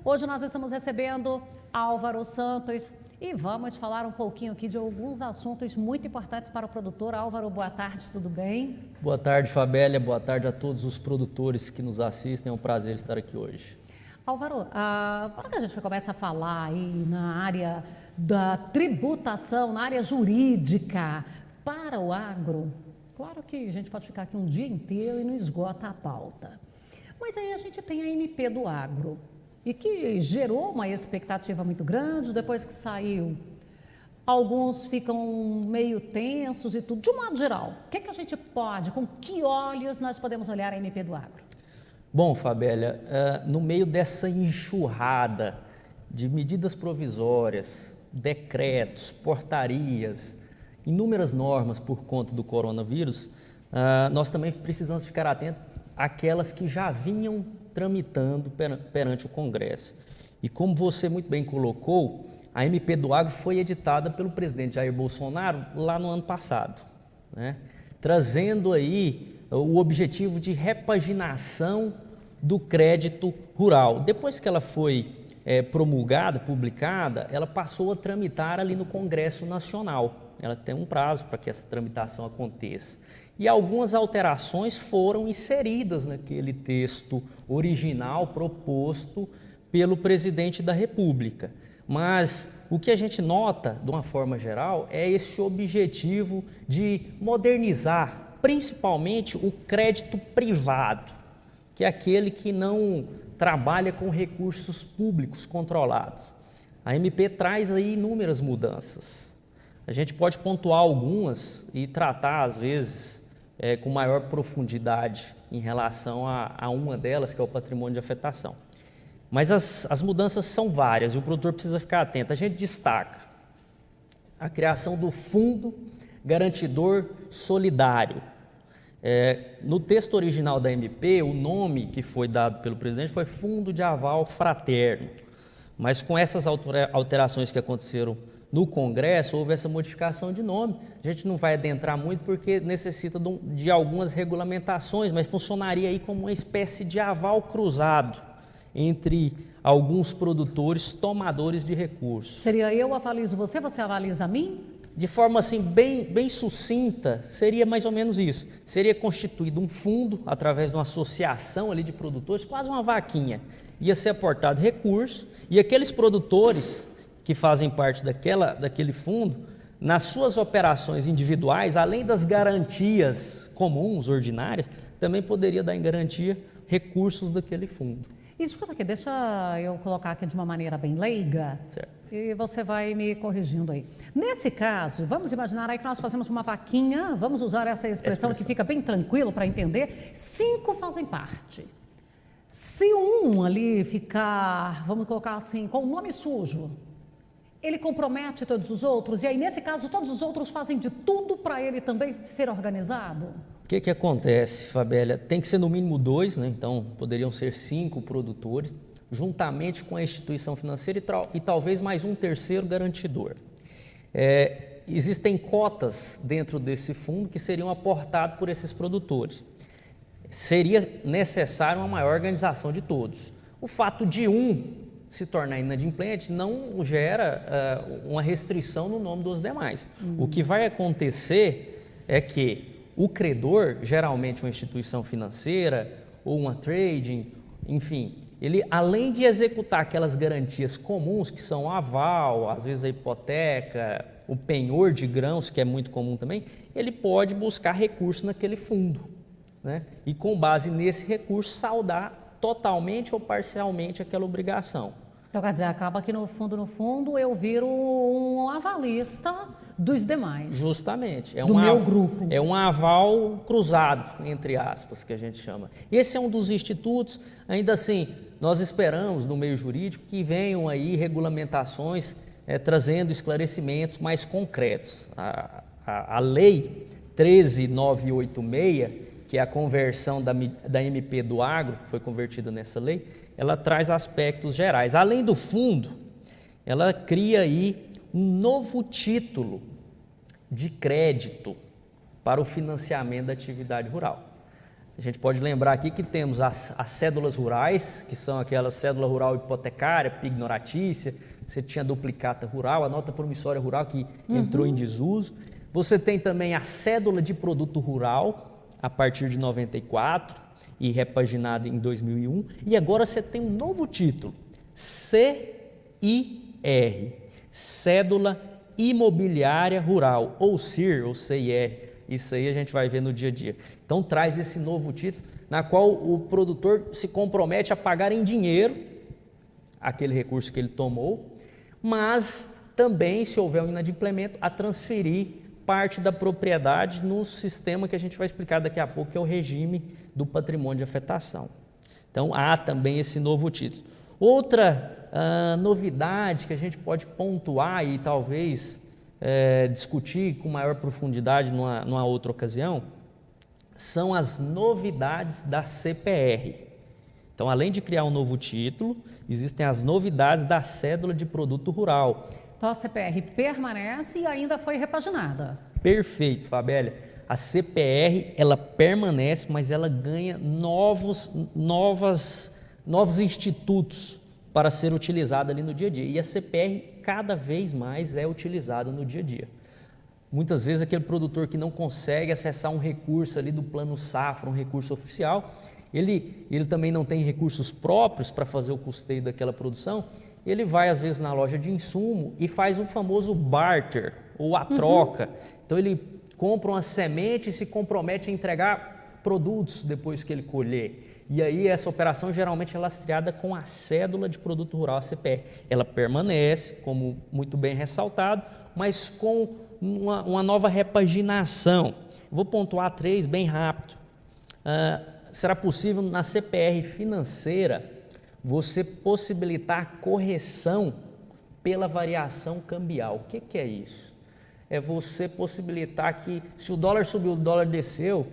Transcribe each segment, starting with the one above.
Hoje nós estamos recebendo Álvaro Santos e vamos falar um pouquinho aqui de alguns assuntos muito importantes para o produtor. Álvaro, boa tarde, tudo bem? Boa tarde, Fabélia. Boa tarde a todos os produtores que nos assistem. É um prazer estar aqui hoje. Álvaro, quando que a gente começa a falar aí na área da tributação, na área jurídica para o agro, claro que a gente pode ficar aqui um dia inteiro e não esgota a pauta. Mas aí a gente tem a MP do agro, e que gerou uma expectativa muito grande. Depois que saiu, alguns ficam meio tensos e tudo. De um modo geral, o que a gente pode, com que olhos nós podemos olhar a MP do agro? Bom, Fabélia, no meio dessa enxurrada de medidas provisórias, decretos, portarias, inúmeras normas por conta do coronavírus, nós também precisamos ficar atentos àquelas que já vinham tramitando perante o Congresso. E como você muito bem colocou, a MP do Agro foi editada pelo presidente Jair Bolsonaro lá no ano passado, né? Trazendo aí o objetivo de repaginação do crédito rural. Depois que ela foi promulgada, publicada, ela passou a tramitar ali no Congresso Nacional. Ela tem um prazo para que essa tramitação aconteça. E algumas alterações foram inseridas naquele texto original proposto pelo presidente da República. Mas o que a gente nota, de uma forma geral, é esse objetivo de modernizar, principalmente o crédito privado, que é aquele que não trabalha com recursos públicos controlados. A MP traz aí inúmeras mudanças. A gente pode pontuar algumas e tratar, às vezes, com maior profundidade em relação a uma delas, que é o patrimônio de afetação. Mas as mudanças são várias e o produtor precisa ficar atento. A gente destaca a criação do Fundo Garantidor Solidário. No texto original da MP, o nome que foi dado pelo presidente foi Fundo de Aval Fraterno. Mas com essas alterações que aconteceram no Congresso, houve essa modificação de nome. A gente não vai adentrar muito porque necessita de algumas regulamentações, mas funcionaria aí como uma espécie de aval cruzado entre alguns produtores tomadores de recursos. Seria eu avalizo você, você avaliza a mim? De forma assim bem sucinta, seria mais ou menos isso. Seria constituído um fundo através de uma associação ali de produtores, quase uma vaquinha. Ia ser aportado recurso e aqueles produtores que fazem parte daquele fundo, nas suas operações individuais, além das garantias comuns, ordinárias, também poderia dar em garantia recursos daquele fundo. E escuta aqui, deixa eu colocar aqui de uma maneira bem leiga, certo, e você vai me corrigindo aí. Nesse caso, vamos imaginar aí que nós fazemos uma vaquinha, vamos usar essa expressão que fica bem tranquilo para entender, 5 fazem parte. Se um ali ficar, vamos colocar assim, com o nome sujo, ele compromete todos os outros, e aí nesse caso todos os outros fazem de tudo para ele também ser organizado? O que acontece, Fabélia? Tem que ser no mínimo 2, né? Então poderiam ser 5 produtores, juntamente com a instituição financeira e talvez mais um terceiro garantidor. Existem cotas dentro desse fundo que seriam aportadas por esses produtores. Seria necessário uma maior organização de todos. O fato de um se tornar inadimplente não gera uma restrição no nome dos demais. O que vai acontecer é que o credor, geralmente uma instituição financeira ou uma trading, enfim, ele além de executar aquelas garantias comuns que são o aval, às vezes a hipoteca, o penhor de grãos, que é muito comum também, ele pode buscar recurso naquele fundo, né? E com base nesse recurso saldar totalmente ou parcialmente aquela obrigação. Então, quer dizer, acaba que no fundo, eu viro um avalista dos demais. Justamente. Meu grupo. É um aval cruzado, entre aspas, que a gente chama. Esse é um dos institutos, ainda assim, nós esperamos no meio jurídico que venham aí regulamentações trazendo esclarecimentos mais concretos. A lei 13986, que é a conversão da MP do agro, que foi convertida nessa lei, ela traz aspectos gerais. Além do fundo, ela cria aí um novo título de crédito para o financiamento da atividade rural. A gente pode lembrar aqui que temos as cédulas rurais, que são aquelas cédula rural hipotecária, pignoratícia, você tinha duplicata rural, a nota promissória rural que entrou em desuso. Você tem também a cédula de produto rural, a partir de 94 e repaginada em 2001. E agora você tem um novo título, CIR, Cédula Imobiliária Rural, ou CIR, ou CIR. Isso aí a gente vai ver no dia a dia. Então traz esse novo título, na qual o produtor se compromete a pagar em dinheiro aquele recurso que ele tomou, mas também, se houver um inadimplemento, a transferir parte da propriedade no sistema que a gente vai explicar daqui a pouco, que é o regime do patrimônio de afetação. Então há também esse novo título. Outra novidade que a gente pode pontuar e talvez discutir com maior profundidade numa outra ocasião, são as novidades da CPR. Então, além de criar um novo título, existem as novidades da cédula de produto rural. Então, a CPR permanece e ainda foi repaginada. Perfeito, Fabélia. A CPR, ela permanece, mas ela ganha novos institutos para ser utilizada ali no dia a dia. E a CPR cada vez mais é utilizada no dia a dia. Muitas vezes aquele produtor que não consegue acessar um recurso ali do Plano Safra, um recurso oficial, ele também não tem recursos próprios para fazer o custeio daquela produção, ele vai às vezes na loja de insumo e faz o famoso barter, ou a troca. Então ele compra uma semente e se compromete a entregar produtos depois que ele colher. E aí essa operação geralmente é lastreada com a cédula de produto rural, a CPR. Ela permanece, como muito bem ressaltado, mas com uma nova repaginação. Vou pontuar 3 bem rápido. Será possível na CPR financeira você possibilitar a correção pela variação cambial. O que é isso? É você possibilitar que, se o dólar subiu, o dólar desceu,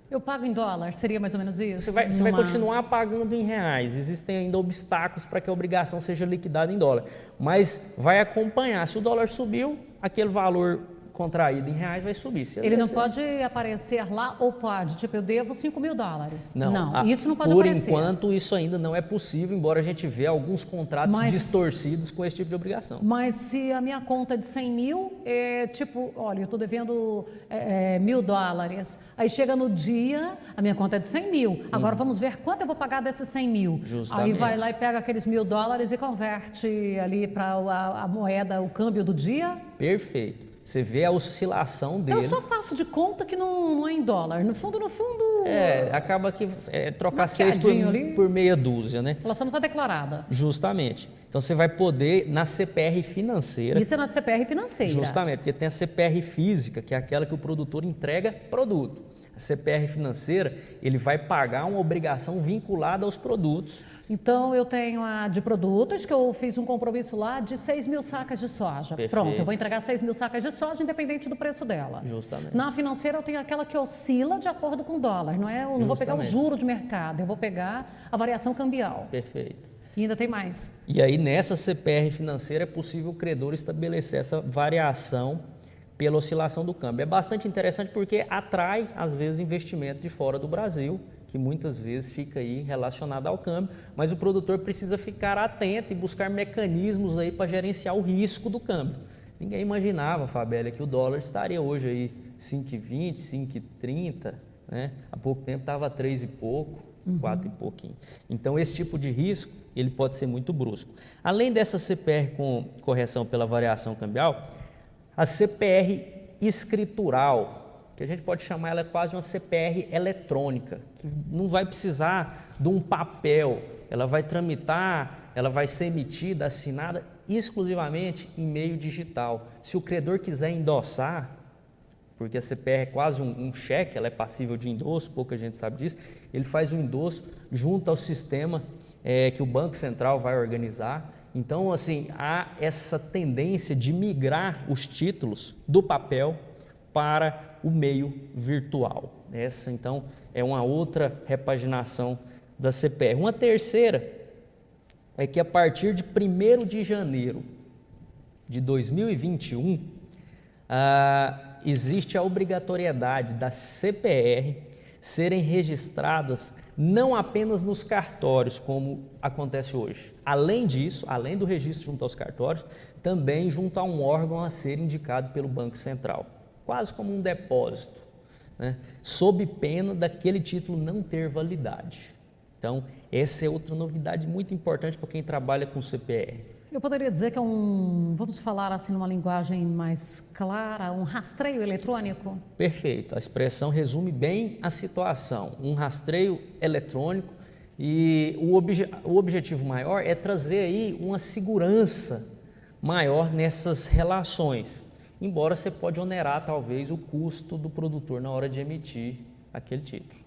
eu pago em dólar, seria mais ou menos isso? Você vai continuar pagando em reais. Existem ainda obstáculos para que a obrigação seja liquidada em dólar, mas vai acompanhar. Se o dólar subiu, aquele valor contraído em reais vai subir. Ele não pode aparecer lá, ou pode? Tipo, eu devo $5.000. Não, isso não pode por aparecer. Por enquanto, isso ainda não é possível, embora a gente vê alguns contratos distorcidos com esse tipo de obrigação. Mas se a minha conta é de 100 mil, olha, eu estou devendo $1.000, aí chega no dia, a minha conta é de 100 mil, agora vamos ver quanto eu vou pagar desses 100 mil. Justamente. Aí vai lá e pega aqueles $1.000 e converte ali para a moeda, o câmbio do dia. Perfeito. Você vê a oscilação dele. Eu só faço de conta que não é em dólar. No fundo... acaba que trocar 6 por meia dúzia, né? Ela só não está declarada. Justamente. Então você vai poder na CPR financeira. Isso é na CPR financeira. Justamente, porque tem a CPR física, que é aquela que o produtor entrega produto. A CPR financeira, ele vai pagar uma obrigação vinculada aos produtos. Então, eu tenho a de produtos, que eu fiz um compromisso lá de 6 mil sacas de soja. Perfeito. Pronto, eu vou entregar 6 mil sacas de soja, independente do preço dela. Justamente. Na financeira, eu tenho aquela que oscila de acordo com o dólar, não é? Eu não vou pegar o juro de mercado, eu vou pegar a variação cambial. Perfeito. E ainda tem mais. E aí, nessa CPR financeira, é possível o credor estabelecer essa variação pela oscilação do câmbio. É bastante interessante porque atrai, às vezes, investimento de fora do Brasil, que muitas vezes fica aí relacionado ao câmbio, mas o produtor precisa ficar atento e buscar mecanismos aí para gerenciar o risco do câmbio. Ninguém imaginava, Fabélia, que o dólar estaria hoje aí 5,20, 5,30, né? Há pouco tempo estava 3 e pouco, 4 e pouquinho. Então, esse tipo de risco, ele pode ser muito brusco. Além dessa CPR com correção pela variação cambial, a CPR escritural, que a gente pode chamar ela quase uma CPR eletrônica, que não vai precisar de um papel, ela vai tramitar, ela vai ser emitida, assinada exclusivamente em meio digital. Se o credor quiser endossar, porque a CPR é quase um cheque, ela é passível de endosso, pouca gente sabe disso, ele faz o endosso junto ao sistema que o Banco Central vai organizar. Então, assim, há essa tendência de migrar os títulos do papel para o meio virtual. Essa, então, é uma outra repaginação da CPR. Uma terceira é que a partir de 1º de janeiro de 2021, existe a obrigatoriedade da CPR serem registradas não apenas nos cartórios, como acontece hoje. Além disso, além do registro junto aos cartórios, também junto a um órgão a ser indicado pelo Banco Central, quase como um depósito, né? Sob pena daquele título não ter validade. Então, essa é outra novidade muito importante para quem trabalha com CPR. Eu poderia dizer que é vamos falar assim numa linguagem mais clara, um rastreio eletrônico? Perfeito, a expressão resume bem a situação, um rastreio eletrônico, e o objetivo maior é trazer aí uma segurança maior nessas relações, embora você pode onerar talvez o custo do produtor na hora de emitir aquele título.